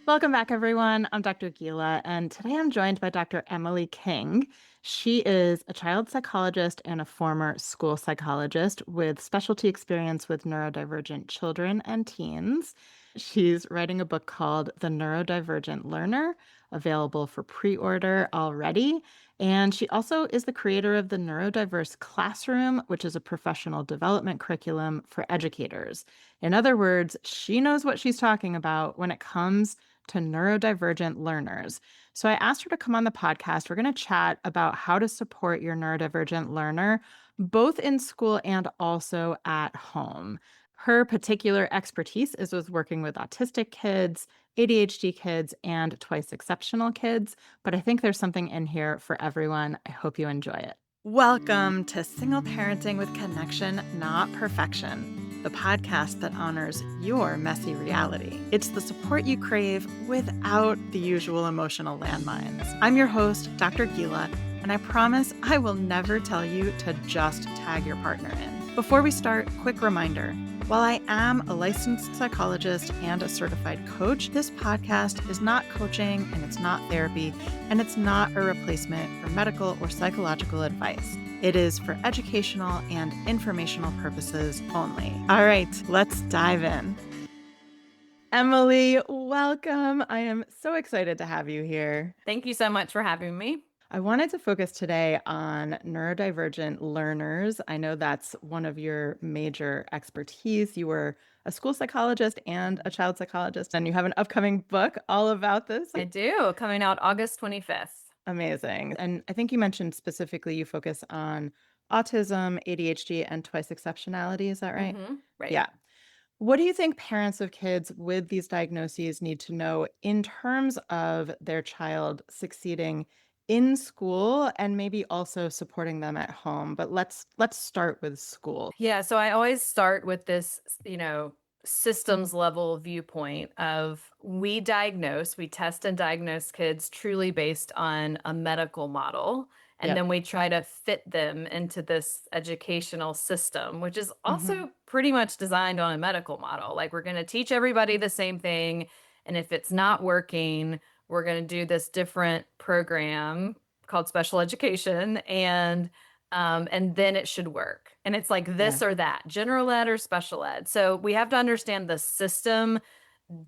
Welcome back, everyone. I'm Dr. Gila, and today I'm joined by Dr. Emily King. She is a child psychologist and a former school psychologist with specialty experience with neurodivergent children and teens. She's writing a book called The Neurodivergent Learner, available for pre-order already. And she also is the creator of the Neurodiverse Classroom, which is a professional development curriculum for educators. In other words, she knows what she's talking about when it comes to neurodivergent learners. So I asked her to come on the podcast. We're going to chat about how to support your neurodivergent learner, both in school and also at home. Her particular expertise is with working with autistic kids, ADHD kids, and twice exceptional kids. But I think there's something in here for everyone. I hope you enjoy it. Welcome to Single Parenting with Connection, Not Perfection, the podcast that honors your messy reality. It's the support you crave without the usual emotional landmines. I'm your host, Dr. Gila, and I promise I will never tell you to just tag your partner in. Before we start, quick reminder. While I am a licensed psychologist and a certified coach, this podcast is not coaching and it's not therapy, and it's not a replacement for medical or psychological advice. It is for educational and informational purposes only. All right, let's dive in. Emily, welcome. I am so excited to have you here. Thank you so much for having me. I wanted to focus today on neurodivergent learners. I know that's one of your major expertise. You were a school psychologist and a child psychologist, and you have an upcoming book all about this. I do, coming out August 25th. Amazing. And I think you mentioned specifically you focus on autism, ADHD, and twice exceptionality. Is that right? Right. Yeah. What do you think parents of kids with these diagnoses need to know in terms of their child succeeding in school and maybe also supporting them at home? But let's start with school. Yeah, so I always start with this, systems level viewpoint of we test and diagnose kids truly based on a medical model. And Yep. then we try to fit them into this educational system, which is Hmm. also pretty much designed on a medical model. Like we're going to teach everybody the same thing. And if it's not working, we're going to do this different program called special education. And then it should work. And it's like Yeah. this or that, general ed or special ed. So we have to understand the system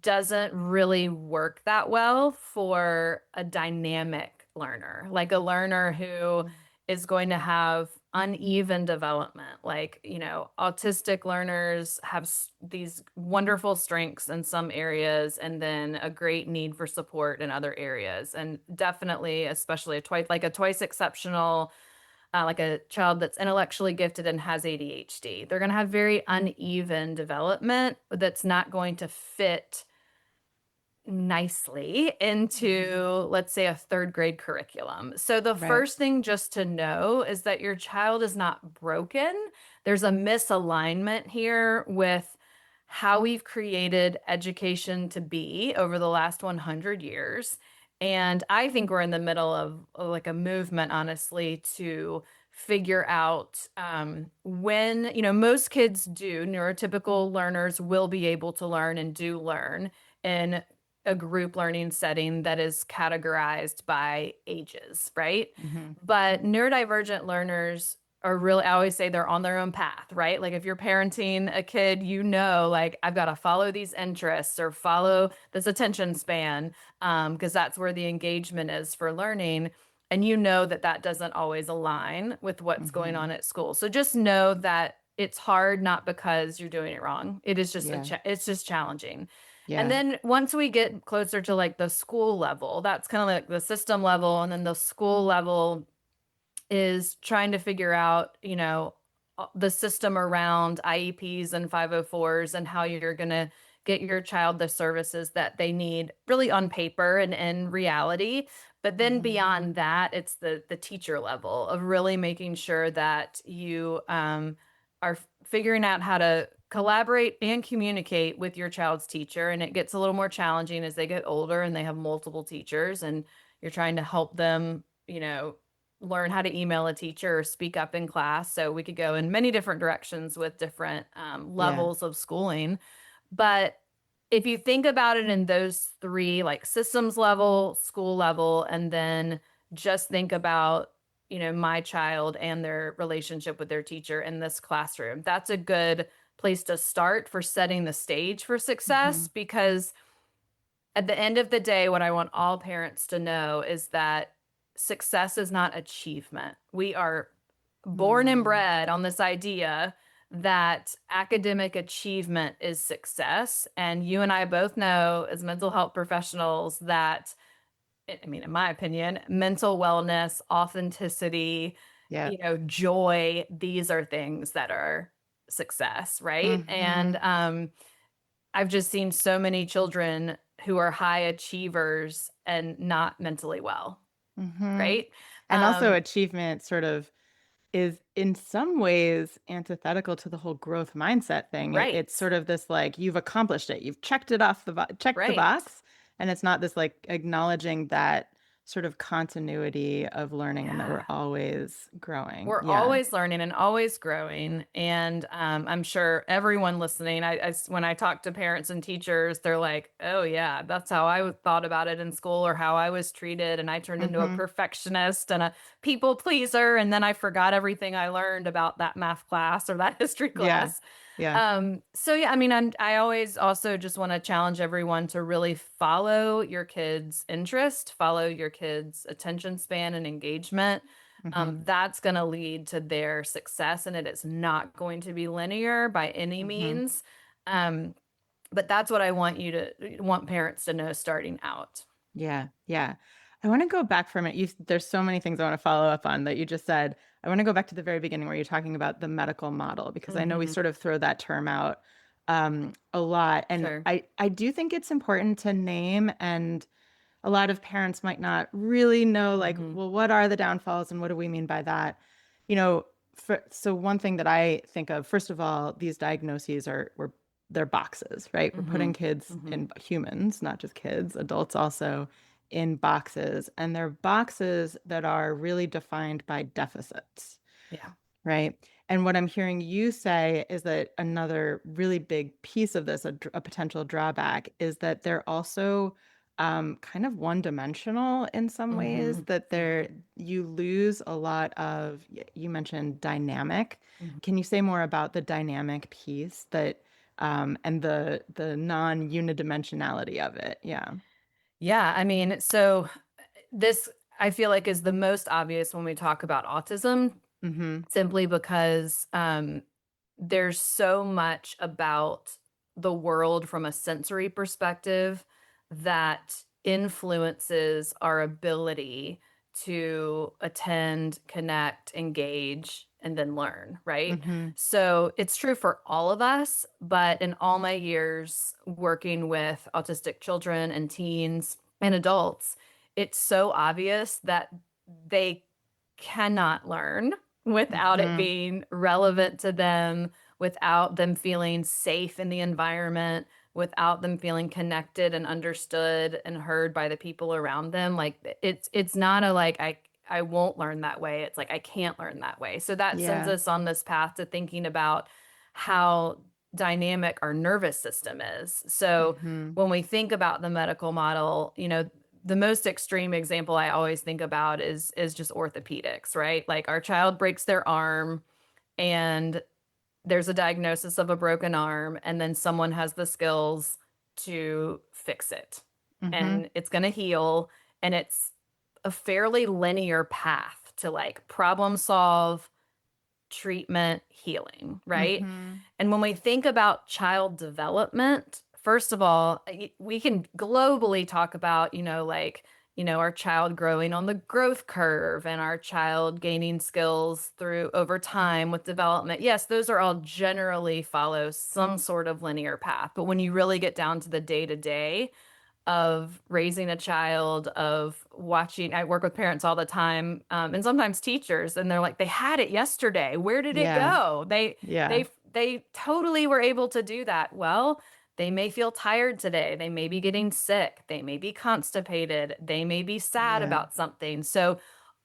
doesn't really work that well for a dynamic learner, like a learner who is going to have uneven development. Like, autistic learners have these wonderful strengths in some areas and then a great need for support in other areas. And definitely, especially a twice exceptional, like a child that's intellectually gifted and has ADHD. They're going to have very uneven development that's not going to fit nicely into, let's say, a third grade curriculum. So the Right. first thing just to know is that your child is not broken. There's a misalignment here with how we've created education to be over the last 100 years. And I think we're in the middle of like a movement, honestly, to figure out when, most kids do, neurotypical learners will be able to learn and do learn in a group learning setting that is categorized by ages, right? Hmm. But neurodivergent learners are really, I always say they're on their own path, right? Like if you're parenting a kid, like I've got to follow these interests or follow this attention span, because that's where the engagement is for learning. And that doesn't always align with what's going Hmm. on at school. So just know that it's hard, not because you're doing it wrong. It is just Yeah. it's just challenging. And Yeah. then once we get closer to like the school level, that's kind of like the system level. And then the school level is trying to figure out, the system around IEPs and 504s and how you're going to get your child the services that they need really on paper and in reality. But then Hmm. beyond that, it's the teacher level of really making sure that you are figuring out how to collaborate and communicate with your child's teacher. And it gets a little more challenging as they get older and they have multiple teachers and you're trying to help them, learn how to email a teacher or speak up in class. So we could go in many different directions with different Yeah. levels of schooling. But if you think about it in those three, like systems level, school level, and then just think about, my child and their relationship with their teacher in this classroom, that's a good place to start for setting the stage for success. Hmm. Because at the end of the day, what I want all parents to know is that success is not achievement. We are born and Mm. bred on this idea that academic achievement is success. And you and I both know as mental health professionals that, I mean, in my opinion, mental wellness, authenticity, Yeah. joy, these are things that are success, right? And Hmm. I've just seen so many children who are high achievers and not mentally well, Hmm. right? And also Um, achievement sort of is in some ways antithetical to the whole growth mindset thing. It's right, sort of this like you've accomplished it, you've checked it off checked the right. box, and it's not this like acknowledging that sort of continuity of learning and that we're Yeah. always growing. We're Yeah. always learning and always growing. And I'm sure everyone listening, when I talk to parents and teachers, they're like, oh, yeah, that's how I thought about it in school or how I was treated. And I turned into a Hmm. perfectionist and a people pleaser. And then I forgot everything I learned about that math class or that history Yeah. class. Yeah. So yeah, I mean, I always also just want to challenge everyone to really follow your kids' interest, follow your kids' attention span and engagement. Hmm. That's going to lead to their success, and it is not going to be linear by any Hmm. means. Um, but that's what I want parents to know starting out. Yeah, yeah. I want to go back for a minute. There's so many things I want to follow up on that you just said. I want to go back to the very beginning where you're talking about the medical model, because I know we Hmm. sort of throw that term out a lot. And Sure. I do think it's important to name, and a lot of parents might not really know, like, Hmm. well, what are the downfalls and what do we mean by that? You know, so one thing that I think of, first of all, these diagnoses they're boxes, right? We're Hmm. putting kids Hmm. in humans, not just kids, adults also in boxes, and they're boxes that are really defined by deficits. Yeah. Right. And what I'm hearing you say is that another really big piece of this, a potential drawback, is that they're also kind of one-dimensional in some ways, Hmm. that Hmm. you lose a lot of, you mentioned dynamic. Hmm. Can you say more about the dynamic piece that and the non-unidimensionality of it? Yeah. Yeah. I mean, so this I feel like is the most obvious when we talk about autism, Mm-hmm. simply because there's so much about the world from a sensory perspective that influences our ability to attend, connect, engage, and then learn, right? Mm-hmm. So it's true for all of us, but in all my years working with autistic children and teens and adults, it's so obvious that they cannot learn without it Mm-hmm. being relevant to them, without them feeling safe in the environment, without them feeling connected and understood and heard by the people around them. Like it's not a like I won't learn that way. It's like I can't learn that way. So that sends Yeah. us on this path to thinking about how dynamic our nervous system is. So Mm-hmm. when we think about the medical model, the most extreme example I always think about is just orthopedics, right? Like our child breaks their arm and there's a diagnosis of a broken arm, and then someone has the skills to fix it. Mm-hmm. And it's going to heal, and it's a fairly linear path to like problem solve, treatment, healing, right? Mm-hmm. And when we think about child development, first of all, we can globally talk about, like, our child growing on the growth curve and our child gaining skills through over time with development. Yes, those are all generally follow some sort of linear path. But when you really get down to the day to day, of raising a child, of watching. I work with parents all the time, and sometimes teachers, and they're like, "They had it yesterday. Where did it Yeah. go?" Yeah. They totally were able to do that. Well, they may feel tired today. They may be getting sick. They may be constipated. They may be sad Yeah. about something. So,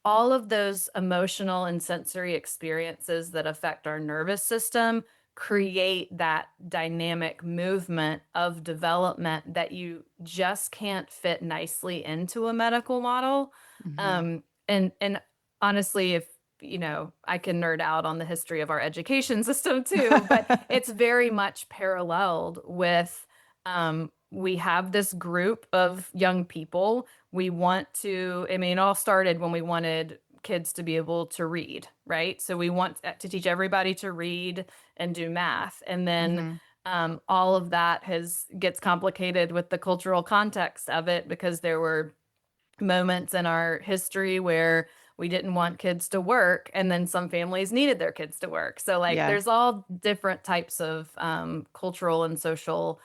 all of those emotional and sensory experiences that affect our nervous system create that dynamic movement of development that you just can't fit nicely into a medical model. Hmm. And honestly, if I can nerd out on the history of our education system too, but it's very much paralleled with we have this group of young people. We want to, I mean, it all started when we wanted kids to be able to read, right? So we want to teach everybody to read and do math. And then Hmm. all of that has gets complicated with the cultural context of it because there were moments in our history where we didn't want kids to work, and then some families needed their kids to work. So like Yeah. there's all different types of cultural and social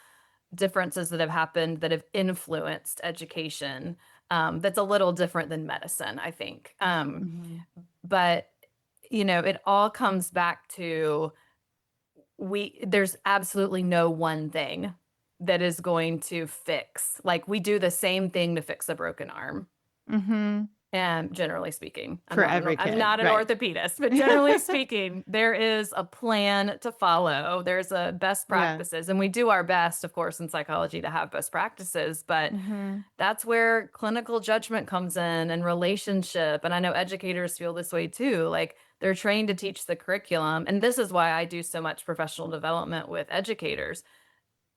differences that have happened that have influenced education, that's a little different than medicine, I think. Hmm. But it all comes back to there's absolutely no one thing that is going to fix. Like we do the same thing to fix a broken arm. Hmm. And generally speaking, For every I'm kid, not an right? orthopedist, but generally speaking, there is a plan to follow. There's a best Yeah. practices, and we do our best, of course, in psychology to have best practices, but Hmm. that's where clinical judgment comes in and relationship. And I know educators feel this way too. Like they're trained to teach the curriculum. And this is why I do so much professional development with educators.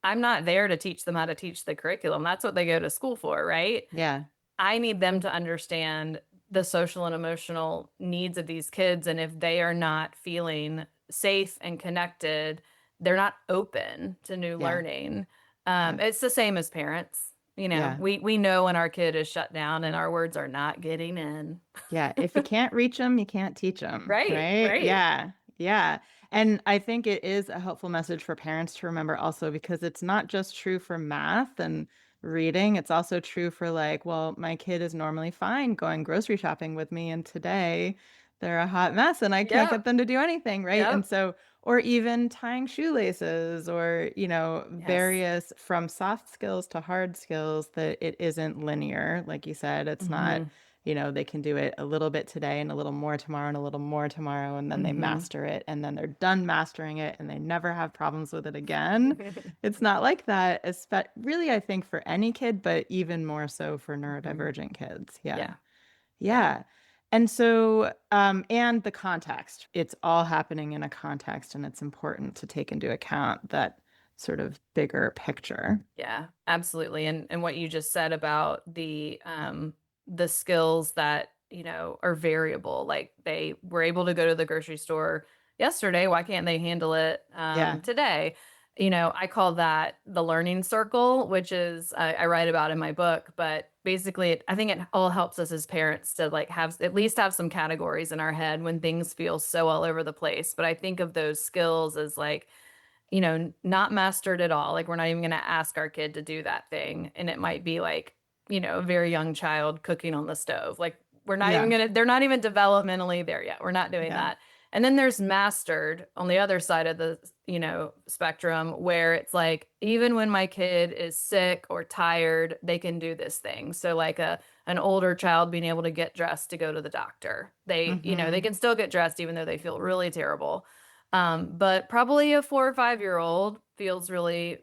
I'm not there to teach them how to teach the curriculum. That's what they go to school for, right? Yeah. I need them to understand the social and emotional needs of these kids. And if they are not feeling safe and connected, they're not open to new Yeah. learning. Yeah. It's the same as parents. Yeah. We know when our kid is shut down and our words are not getting in. Yeah, if you can't reach them, you can't teach them, Right, right? right. Yeah, yeah. And I think it is a helpful message for parents to remember also because it's not just true for math and reading, it's also true for like, well, my kid is normally fine going grocery shopping with me, and today they're a hot mess and I can't get Yep, them to do anything, right? And yep. so, or even tying shoelaces or, Yes. various from soft skills to hard skills that it isn't linear. Like you said, it's not Mhm. they can do it a little bit today and a little more tomorrow and a little more tomorrow, and then they Mhm. master it, and then they're done mastering it and they never have problems with it again. It's not like that, really, I think for any kid, but even more so for Mhm. neurodivergent kids. Yeah. Yeah, yeah. Yeah. And so, and the context, it's all happening in a context, and it's important to take into account that sort of bigger picture. Yeah, absolutely. And what you just said about the skills that, are variable. Like they were able to go to the grocery store yesterday, why can't they handle it Yeah. today? I call that the learning circle, which is I write about in my book, but basically I think it all helps us as parents to like have at least have some categories in our head when things feel so all over the place. But I think of those skills as like not mastered at all. Like we're not even going to ask our kid to do that thing. And it might be like, a very young child cooking on the stove. Like we're not even Yeah. going to, they're not even developmentally there yet. We're not doing Yeah. that. And then there's mastered on the other side of the, spectrum where it's like, even when my kid is sick or tired, they can do this thing. So like an older child being able to get dressed to go to the doctor. They Mm-hmm. can still get dressed even though they feel really terrible. But probably a 4 or 5 year old feels really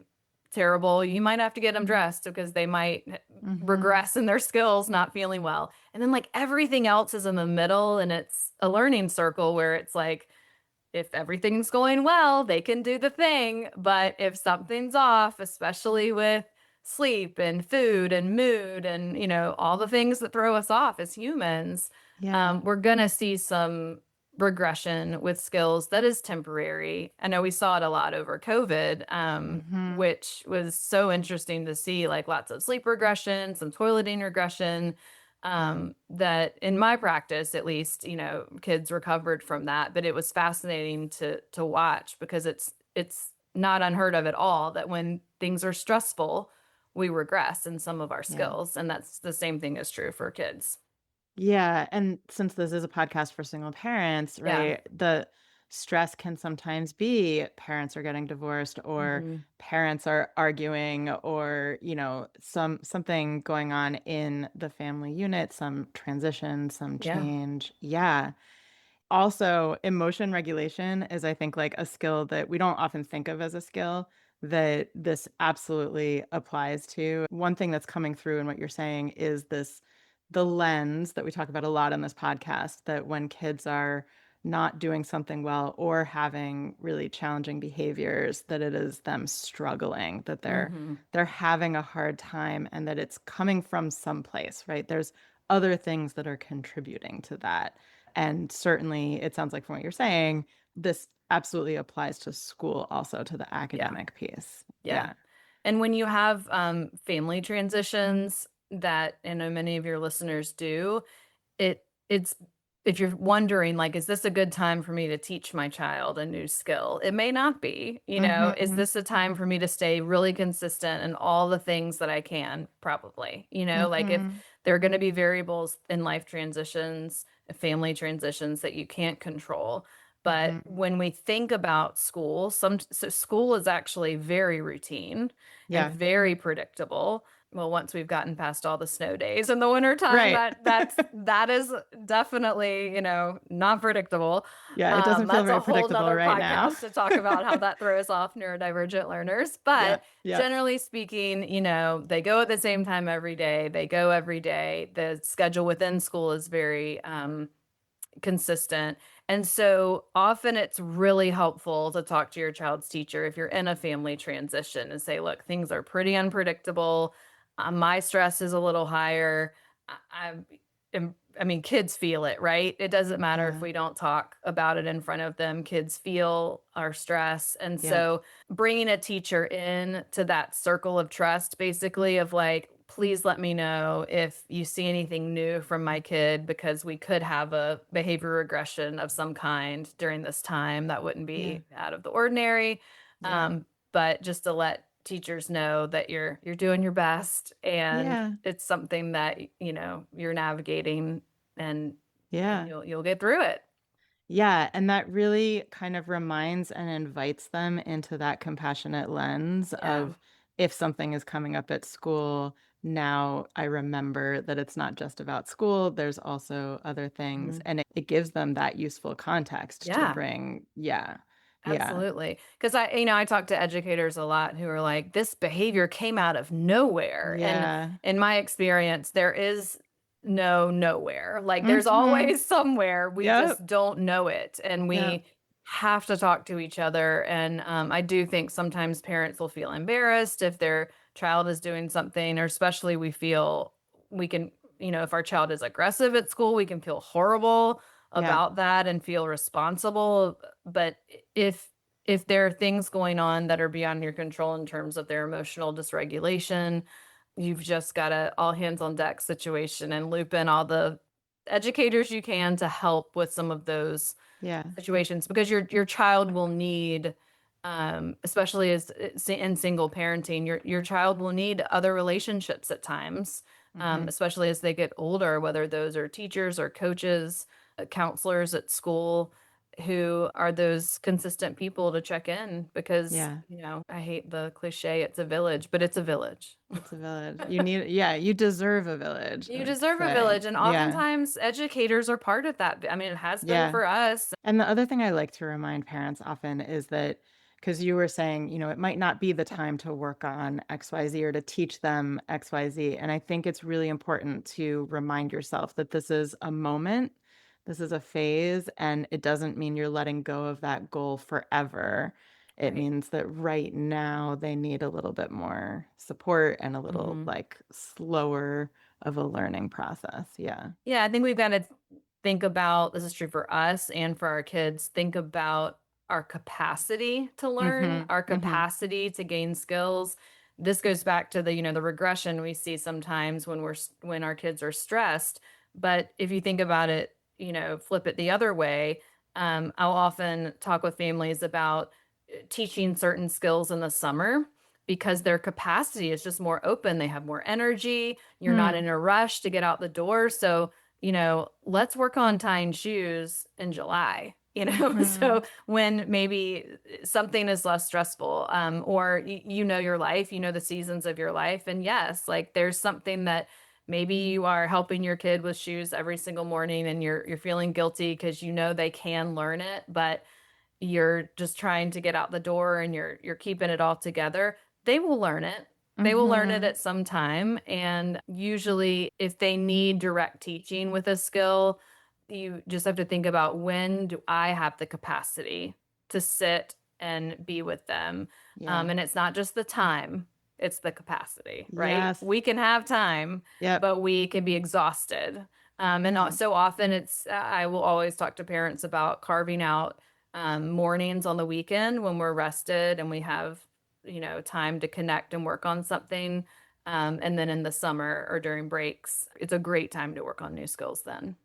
terrible. You might have to get them dressed because they might Mm-hmm. regress in their skills, not feeling well. And then like everything else is in the middle, and it's a learning circle where it's like, if everything's going well, they can do the thing. But if something's off, especially with sleep and food and mood and, all the things that throw us off as humans, Yeah. we're going to see some regression with skills that is temporary. I know we saw it a lot over COVID, Mm-hmm. which was so interesting to see, like lots of sleep regression, some toileting regression, Yeah. that in my practice at least kids recovered from that, but it was fascinating to watch because it's not unheard of at all that when things are stressful we regress in some of our Yeah. skills, and that's the same thing is true for kids. Yeah. And since this is a podcast for single parents, Yeah. right, the stress can sometimes be parents are getting divorced or Hmm. parents are arguing or, something going on in the family unit, some transition, some Yeah. change. Yeah. Also, emotion regulation is, I think, like a skill that we don't often think of as a skill that this absolutely applies to. One thing that's coming through in what you're saying is the lens that we talk about a lot on this podcast, that when kids are not doing something well or having really challenging behaviors, that it is them struggling, that Hmm. they're having a hard time and that it's coming from someplace, right? There's other things that are contributing to that. And certainly, it sounds like from what you're saying, this absolutely applies to school also, to the Yeah. academic piece. Yeah. Yeah. And when you have family transitions that I know many of your listeners do, it's if you're wondering, like, is this a good time for me to teach my child a new skill? It may not be, is Mhm. this a time for me to stay really consistent in all the things that I can? Probably, like if Mhm. there are going to be variables in life transitions, family transitions that you can't control. But Mhm. when we think about school, so school is actually very routine and Yeah. very predictable. Well, once we've gotten past all the snow days in the wintertime, Right. that is definitely, not predictable. Yeah, it doesn't feel That's a very whole predictable nother right now. podcast to talk about how that throws off neurodivergent learners. Yeah. But Yeah. generally speaking, they go at the same time every day. They go every day. The schedule within school is very consistent. And so often it's really helpful to talk to your child's teacher if you're in a family transition and say, look, things are pretty unpredictable. My stress is a little higher. I, I mean, kids feel it, right? It doesn't matter if Yeah. we don't talk about it in front of them. Kids feel our stress. And Yeah. so bringing a teacher in to that circle of trust, basically, of like, please let me know if you see anything new from my kid because we could have a behavior regression of some kind during this time that wouldn't Yeah. be out of the ordinary. Yeah. But just to let teachers know that you're doing your best and Yeah. it's something that you're navigating and Yeah. you'll get through it. Yeah, and that really kind of reminds and invites them into that compassionate lens Yeah. of, if something is coming up at school, now I remember that it's not just about school, there's also other things. Mhm. And it gives them that useful context to Yeah. bring. Yeah. Yeah. Absolutely. Because I talk to educators a lot who are like, this behavior came out of nowhere. And Yeah. in my experience, there is no nowhere. Like there's Hmm. always somewhere. We Yep. just don't know it. And Yep. we have to talk to each other. And I do think sometimes parents will feel embarrassed if their child is doing something, or especially we can, if our child is aggressive at school, we can feel horrible Yeah. about that and feel responsible. But if if there are things going on that are beyond your control in terms of their emotional dysregulation, you've just got a all hands on deck situation and loop in all the educators you can to help with some of those Yeah. situations because your child will need especially as in single parenting, your child will need other relationships at times, Hmm. especially as they get older, whether those are teachers or coaches, counselors at school, who are those consistent people to check in because Yeah. I hate the cliche, it's a village, but it's a village. It's a village. Yeah, you deserve a village, I You like to deserve a say. village, and Yeah. oftentimes educators are part of that. I mean, it has been Yeah. for us. And the other thing I like to remind parents often is that, because you were saying, it might not be the time to work on XYZ or to teach them XYZ. And I think it's really important to remind yourself that this is a moment, this is a phase, and it doesn't mean you're letting go of that goal forever. It Right. means that right now they need a little bit more support and a little Mhm. like slower of a learning process. Yeah. Yeah, I think we've got to think about this is true for us and for our kids. Think about our capacity to learn, Mm-hmm. our Mm-hmm. capacity to gain skills. This goes back to the regression we see sometimes when when our kids are stressed. But if you think about it, flip it the other way. I'll often talk with families about teaching certain skills in the summer because their capacity is just more open. They have more energy. You're not Hmm. in a rush to get out the door. So, let's work on tying shoes in July. Mm-hmm. So when maybe something is less stressful, or you know your life, you know the seasons of your life, and yes, like there's something that Maybe Mm. you are helping your kid with shoes every single morning and you're feeling guilty because you know they can learn it, but you're just trying to get out the door and you're keeping it all together. They will learn it. They will learn it Mhm. at some time. And usually, if they need direct teaching with a skill, you just have to think about, when do I have the capacity to sit and be with them? Yeah. And it's not just the time, it's the capacity, right? Yes. We can have time, Yep. but we can be exhausted. Mhm. So often I will always talk to parents about carving out mornings on the weekend when we're rested and we have, time to connect and work on something. And then in the summer or during breaks, it's a great time to work on new skills then.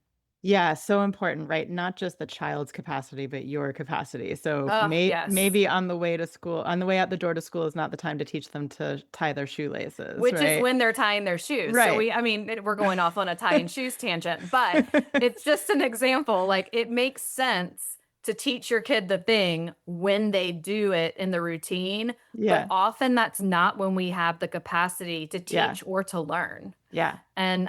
Yeah, so important, right? Not just the child's capacity, but your capacity. So Oh, yes. maybe on the way to school, on the way out the door to school is not the time to teach them to tie their shoelaces, Which is right? when they're tying their shoes. So Right. we're going off on a tie and shoes tangent, but it's just an example. Like, it makes sense to teach your kid the thing when they do it in the routine, but Yeah. often that's not when we have the capacity to Yeah. teach or to learn. Yeah. And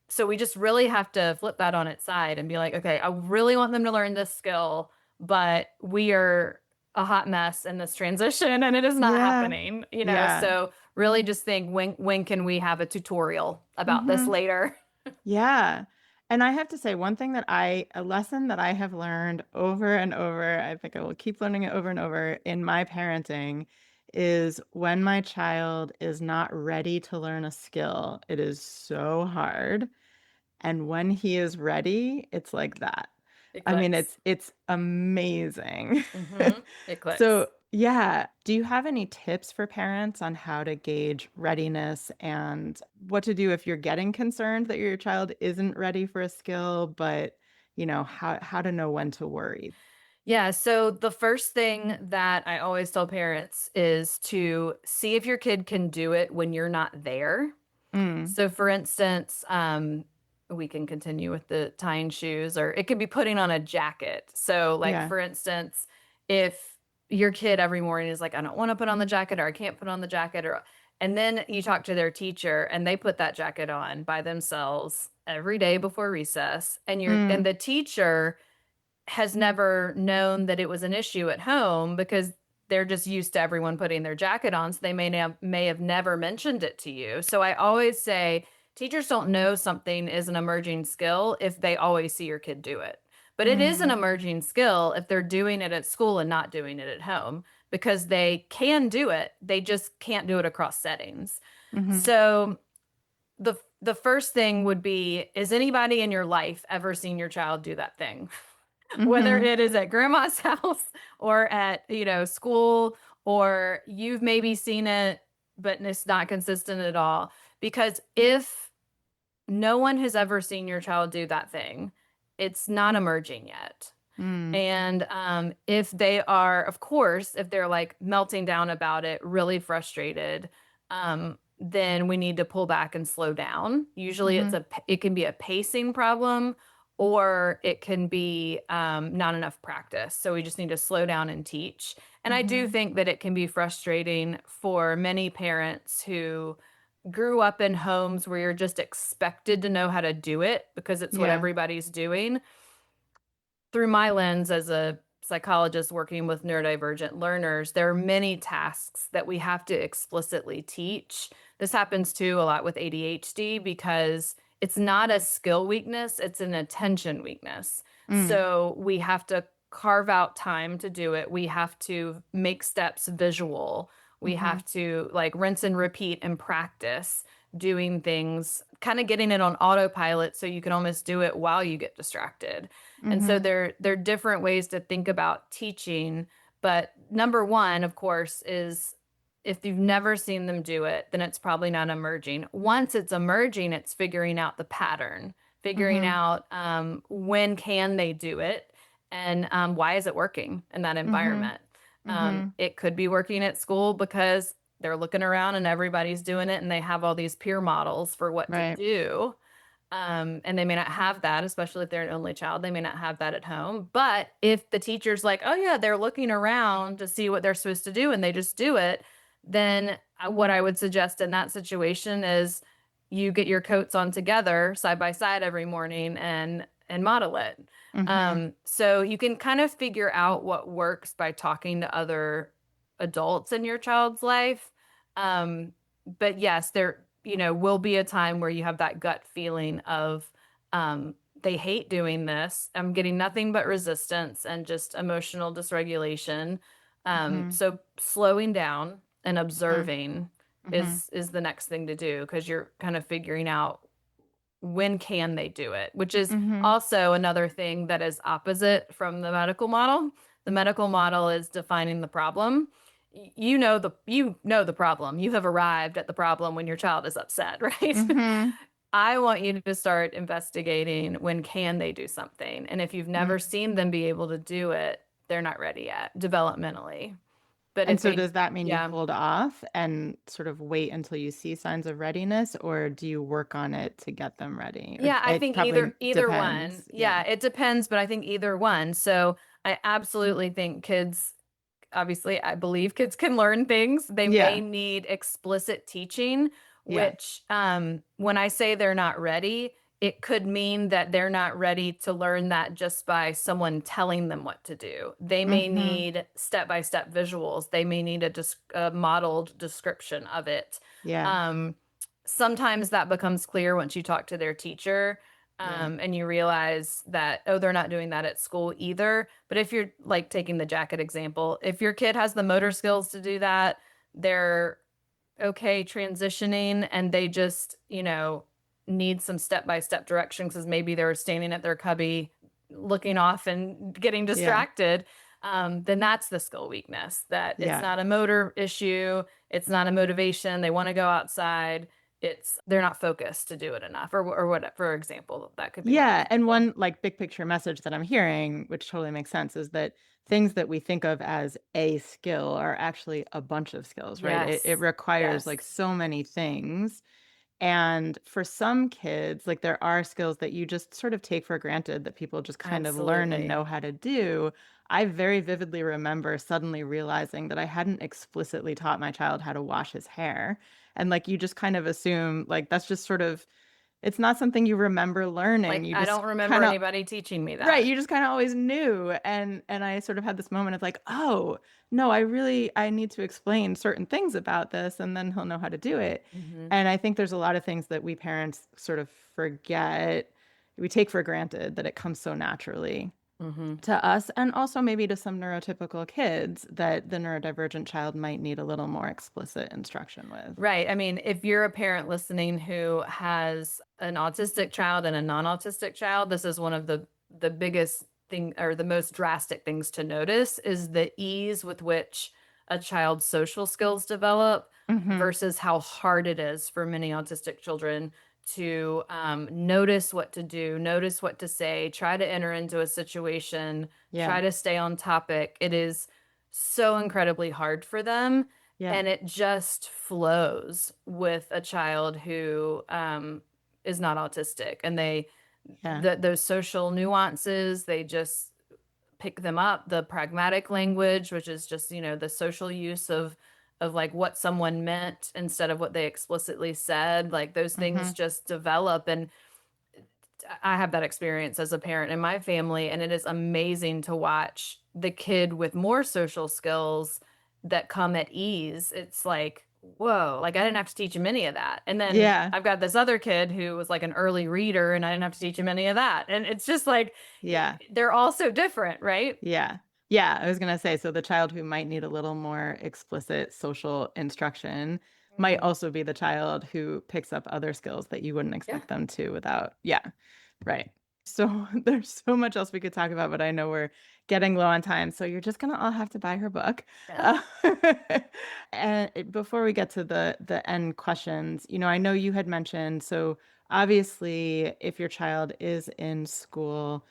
so we just really have to flip that on its side and be like, okay, I really want them to learn this skill, but we are a hot mess in this transition and it is not Yeah. happening, Yeah. So really just think, when can we have a tutorial about this Mhm. later? Yeah. And I have to say one thing that a lesson that I have learned over and over, I think I will keep learning it over and over in my parenting is when my child is not ready to learn a skill, it is so hard. And when he is ready, it's like that. It I mean, clicks. it's amazing. It So, clicks. yeah, do you have any tips for parents on how to gauge readiness and what to do if you're getting concerned that your child isn't ready for a skill, but, how to know when to worry? Yeah. So the first thing that I always tell parents is to see if your kid can do it when you're not there. Mm, So, for instance, we can continue with the tying shoes, or it could be putting on a jacket. So, like, yeah. for instance, if your kid every morning is like, I don't want to put on the jacket, or I can't put on the jacket, and then you talk to their teacher and they put that jacket on by themselves every day before recess, and Mm, the teacher has never known that it was an issue at home because they're just used to everyone putting their jacket on, so they may have never mentioned it to you. So I always say teachers don't know something is an emerging skill if they always see your kid do it. But it is an mm, emerging skill if they're doing it at school and not doing it at home, because they can do it. They just can't do it across settings. mhm, So the first thing would be, is anybody in your life ever seen your child do that thing? Whether mhm, it is at grandma's house or at, school, or you've maybe seen it, but it's not consistent at all. Because if no one has ever seen your child do that thing, it's not emerging yet. mm, And if they are, of course, if they're like melting down about it, really frustrated, then we need to pull back and slow down. Usually, mhm, it can be a pacing problem, or it can be not enough practice. So we just need to slow down and teach. And I do mhm. think that it can be frustrating for many parents who grew up in homes where you're just expected to know how to do it because it's what Yeah. everybody's doing. Through my lens as a psychologist working with neurodivergent learners, there are many tasks that we have to explicitly teach. This happens too a lot with ADHD because it's not a skill weakness, it's an attention weakness. Mm, So we have to carve out time to do it. We have to make steps visual. We mhm, have to like rinse and repeat and practice doing things, kind of getting it on autopilot so you can almost do it while you get distracted. And so mhm. there are different ways to think about teaching, but number one, of course, is if you've never seen them do it, then it's probably not emerging. Once it's emerging, it's figuring out the pattern, figuring Mhm, out when can they do it, and why is it working in that mhm, environment. mhm. It could be working at school because they're looking around and everybody's doing it, and they have all these peer models for what to Right. do. And they may not have that, especially if they're an only child. They may not have that at home. But if the teacher's like, oh, yeah, they're looking around to see what they're supposed to do and they just do it, then what I would suggest in that situation is you get your coats on together side by side every morning and model it. Mm-hmm. So you can kind of figure out what works by talking to other adults in your child's life. Um, but yes, there, will be a time where you have that gut feeling of they hate doing this. I'm getting nothing but resistance and just emotional dysregulation. Mm-hmm. So slowing down and Mm-hmm. observing Mm-hmm. is the next thing to do because you're kind of figuring out when can they do it, which is Mm-hmm. also another thing that is opposite from the medical model. The medical model is defining the problem. You know the problem. You have arrived at the problem when your child is upset, right? Mm-hmm. I want you to start investigating when can they do something. And if you've never seen them be able to do it, they're not ready yet developmentally. But And if so they, does that mean you yeah, hold off and sort of wait until you see signs of readiness, or do you work on it to get them ready? Or yeah, I it think probably either one. depends. Yeah. Yeah, it depends, but I think either one. So I absolutely think kids, obviously, I believe kids can learn things. They may Yeah. need explicit teaching, Yeah. which when I say they're not ready, it could mean that they're not ready to learn that just by someone telling them what to do. They may Mm-hmm. need step-by-step visuals. They may need a modeled description of it. Yeah. Um, Sometimes that becomes clear once you talk to their teacher, Yeah. and you realize that, oh, they're not doing that at school either. But if you're like taking the jacket example, if your kid has the motor skills to do that, they're okay transitioning and they just, need some step-by-step directions because maybe they're standing at their cubby looking off and getting Yeah. distracted. Then that's the skill weakness, that it's Yeah. not a motor issue, it's not a motivation. They want to go outside. It's they're not focused to do it enough, or what, for example, that could be one Yeah. And example. one like big picture message that I'm hearing, which totally makes sense, is that things that we think of as a skill are actually a bunch of skills, right? It Yes. requires Yes. like so many things. And for some kids, like there are skills that you just sort of take for granted that people just kind of learn and Absolutely. know how to do. I very vividly remember suddenly realizing that I hadn't explicitly taught my child how to wash his hair. And like you just kind of assume like that's just sort of it's not something you remember learning. Like, You I just don't remember kind of anybody teaching me right, that. you just kind of always knew. And I sort of had this moment of like, "Oh, no, I need to explain certain things about this and then he'll know how to do it." Hmm. And I think there's a lot of things that we parents sort of forget. We take for granted that it comes so naturally Hmm. to us and also maybe to some neurotypical kids that the neurodivergent child might need a little more explicit instruction with. Right. I mean, if you're a parent listening who has an autistic child and a non-autistic child, this is one of the biggest thing, or the most drastic things to notice, is the ease with which a child's social skills develop Hmm. versus how hard it is for many autistic children to notice what to do, notice what to say, try to enter into a situation, Yeah. try to stay on topic. It is so incredibly hard for them, Yeah. and it just flows with a child who is not autistic, and Yeah. those social nuances, they just pick them up. The pragmatic language, which is just, the social use of like what someone meant instead of what they explicitly said, like those things Hmm. just develop. And I have that experience as a parent in my family, and it is amazing to watch the kid with more social skills that come at ease. It's like, whoa, like I didn't have to teach him any of that. And then Yeah. I've got this other kid who was like an early reader, and I didn't have to teach him any of that. And it's just like, Yeah. they're all so different, right? Yeah. Yeah, I was gonna say, so the child who might need a little more explicit social instruction might Mhm. also be the child who picks up other skills that you wouldn't Yeah. expect them to without, yeah, right. So there's so much else we could talk about, but I know we're getting low on time, so you're just gonna all have to buy her book. Yeah. Uh, before we get to the end questions, I know you had mentioned, so obviously, if your child is in school,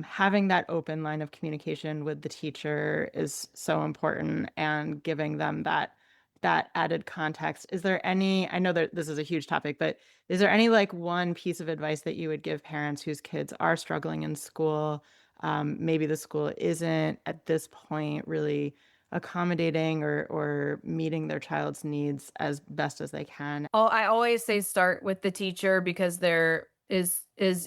having that open line of communication with the teacher is so important and giving them that added context. Is there any, I know that this is a huge topic, but is there any like one piece of advice that you would give parents whose kids are struggling in school? Maybe the school isn't at this point really accommodating or meeting their child's needs as best as they can. Oh, I always say start with the teacher because there is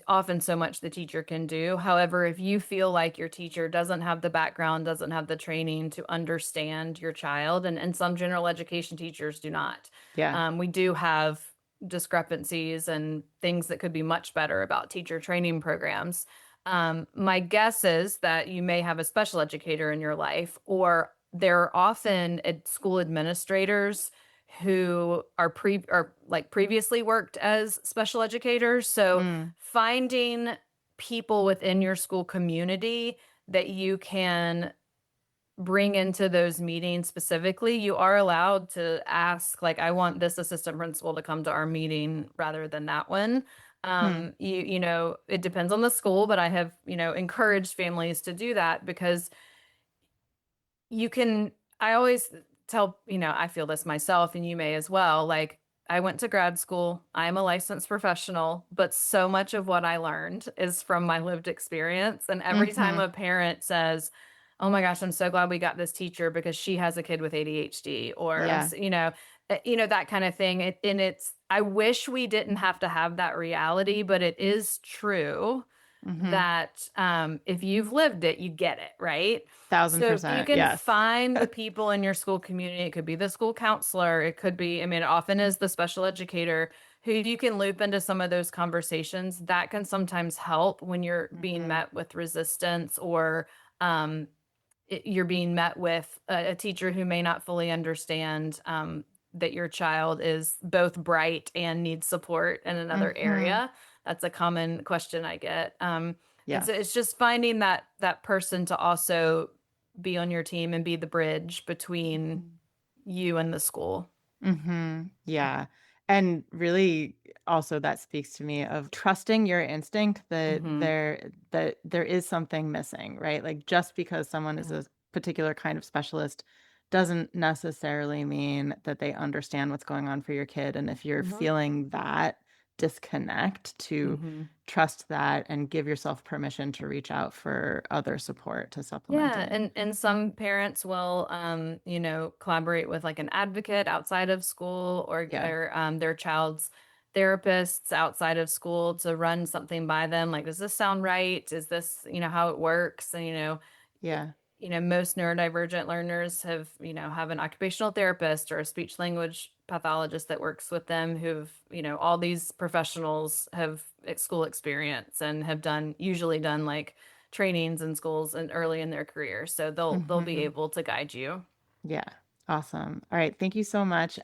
often so much the teacher can do. However, if you feel like your teacher doesn't have the background, doesn't have the training to understand your child, and some general education teachers do not, Yeah. we do have discrepancies and things that could be much better about teacher training programs. My guess is that you may have a special educator in your life, or there are often school administrators who are like previously worked as special educators. So Mm, finding people within your school community that you can bring into those meetings specifically, you are allowed to ask, like, I want this assistant principal to come to our meeting rather than that one. hmm, It depends on the school, but I have, encouraged families to do that because you can I always tell, I feel this myself and you may as well. Like, I went to grad school. I am a licensed professional, but so much of what I learned is from my lived experience. And every time hmm. a parent says, "Oh my gosh, I'm so glad we got this teacher because she has a kid with ADHD," or Yeah. that kind of thing. I wish we didn't have to have that reality, but it is true Hmm. that if you've lived it, you get it, right? So if you 1000%. can Yes. find the people in your school community, it could be the school counselor, it could be, I mean, it often is the special educator who you can loop into some of those conversations. That can sometimes help when you're being Hmm. met with resistance, or um, you're being met with a teacher who may not fully understand that your child is both bright and needs support in another Hmm. area. That's a common question I get. And so Yes. it's just finding that person to also be on your team and be the bridge between you and the school. Yeah. And really also that speaks to me of trusting your instinct that Hmm. there is something missing, right? Like just because someone is Yeah. a particular kind of specialist doesn't necessarily mean that they understand what's going on for your kid. And if you're Hmm. feeling that disconnect, to Hmm. trust that and give yourself permission to reach out for other support to supplement Yeah, it. and some parents will, collaborate with like an advocate outside of school, Yeah. their child's therapists outside of school to run something by them. Like, does this sound right? Is this, how it works? And it, Yeah. most neurodivergent learners have an occupational therapist or a speech language pathologist that works with them who've, all these professionals have school experience and have usually done like trainings in schools and early in their career. So they'll be Hmm. able to guide you. Yeah. Awesome. All right. Thank you so much.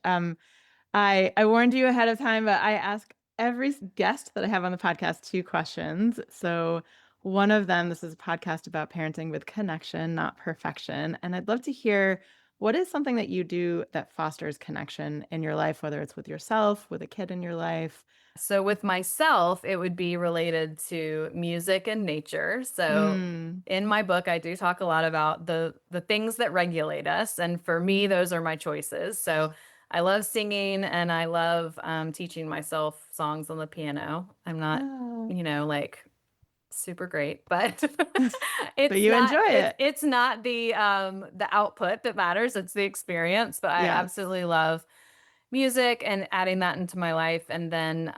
I warned you ahead of time, but I ask every guest that I have on the podcast two questions. So one of them, this is a podcast about parenting with connection, not perfection. And I'd love to hear, what is something that you do that fosters connection in your life, whether it's with yourself, with a kid in your life? So with myself, it would be related to music and nature. So Mm. in my book, I do talk a lot about the things that regulate us, and for me, those are my choices. So I love singing, and I love teaching myself songs on the piano. I'm not, Oh. like super great, but But you enjoy it. it's not the output that matters. It's the experience. But I Yes. absolutely love music and adding that into my life. And then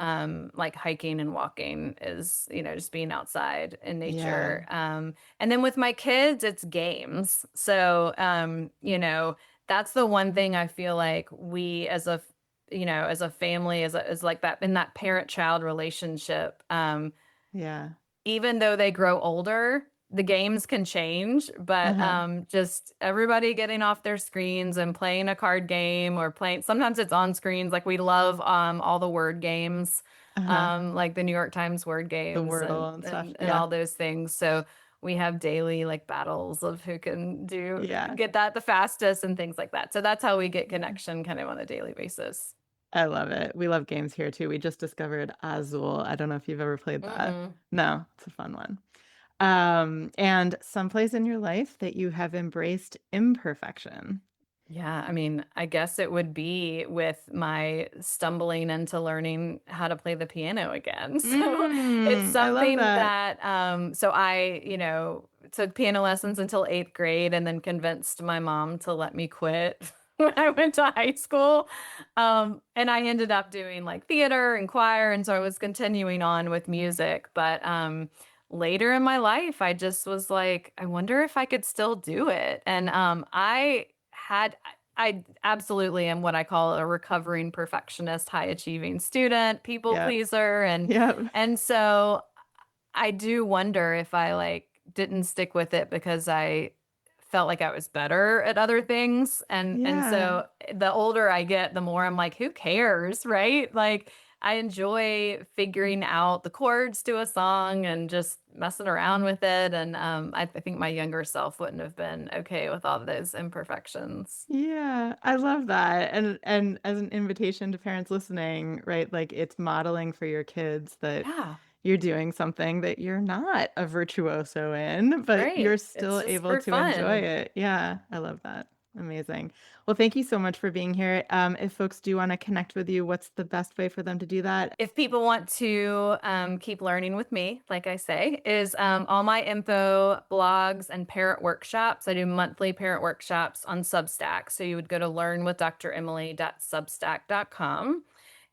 like hiking and walking is, just being outside in Yeah. nature. And then with my kids, it's games. So that's the one thing I feel like we as a family, as like that in that parent child relationship, Yeah. even though they grow older, the games can change, but Uh-huh. just everybody getting off their screens and playing a card game, or playing, sometimes it's on screens. Like, we love all the word games, Uh-huh. like the New York Times word The games, and Wordle and stuff. and, and Yeah. all those things. So we have daily like battles of who can Yeah. get that the fastest and things like that. So that's how we get connection kind of on a daily basis. I love it. We love games here too. We just discovered Azul. I don't know if you've ever played that. Mm-mm. No, it's a fun one. And someplace in your life that you have embraced imperfection. Yeah, I mean, I guess it would be with my stumbling into learning how to play the piano again. So it's I love something that. that so I, took piano lessons until 8th grade and then convinced my mom to let me quit when I went to high school. And I ended up doing like theater and choir, and so I was continuing on with music. But later in my life, I just was like, I wonder if I could still do it. And I absolutely am what I call a recovering perfectionist, high achieving student, people Yeah. pleaser, Yeah. and so I do wonder if I, like, didn't stick with it because I felt like I was better at other things, and Yeah. so the older I get, the more I'm like, "Who cares?" Right? Like, I enjoy figuring out the chords to a song and just messing around with it, and, I think my younger self wouldn't have been okay with all of those imperfections. Yeah, I love that, and as an invitation to parents listening, right, like, it's modeling for your kids that Yeah, you're doing something that you're not a virtuoso in, but you're right. It's still just able for to enjoy fun. it. Yeah, I love that. Amazing. Well, thank you so much for being here. If folks do wanna connect with you, what's the best way for them to do that? If people want to keep learning with me, like I say, is all my info, blogs, and parent workshops. I do monthly parent workshops on Substack. So you would go to learnwithdremily.substack.com.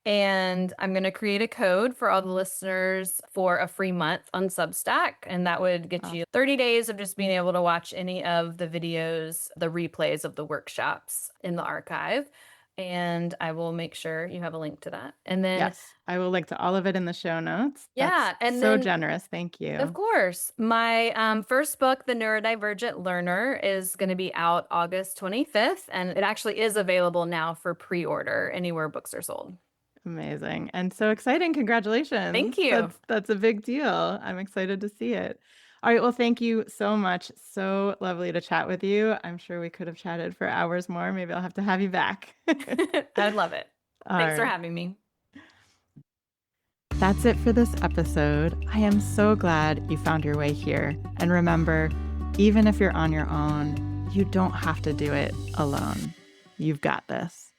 And I'm going to create a code for all the listeners for a free month on Substack. And that would get Awesome. you 30 days of just being able to watch any of the videos, the replays of the workshops in the archive. And I will make sure you have a link to that. And then, Yes, I will link to all of it in the show notes. That's yeah. And so then generous. Thank of you. course. My first book, The Neurodivergent Learner, is going to be out August 25th, and it actually is available now for pre order anywhere books are sold. Amazing, and so exciting, congratulations. Thank you. That's a big deal. I'm excited to see it. Alright, well, thank you so much. So lovely to chat with you. I'm sure we could have chatted for hours more. Maybe I'll have to have you back. I'd love it. Thanks for Alright. having me. That's it for this episode. I am so glad you found your way here. And remember, even if you're on your own, you don't have to do it alone. You've got this.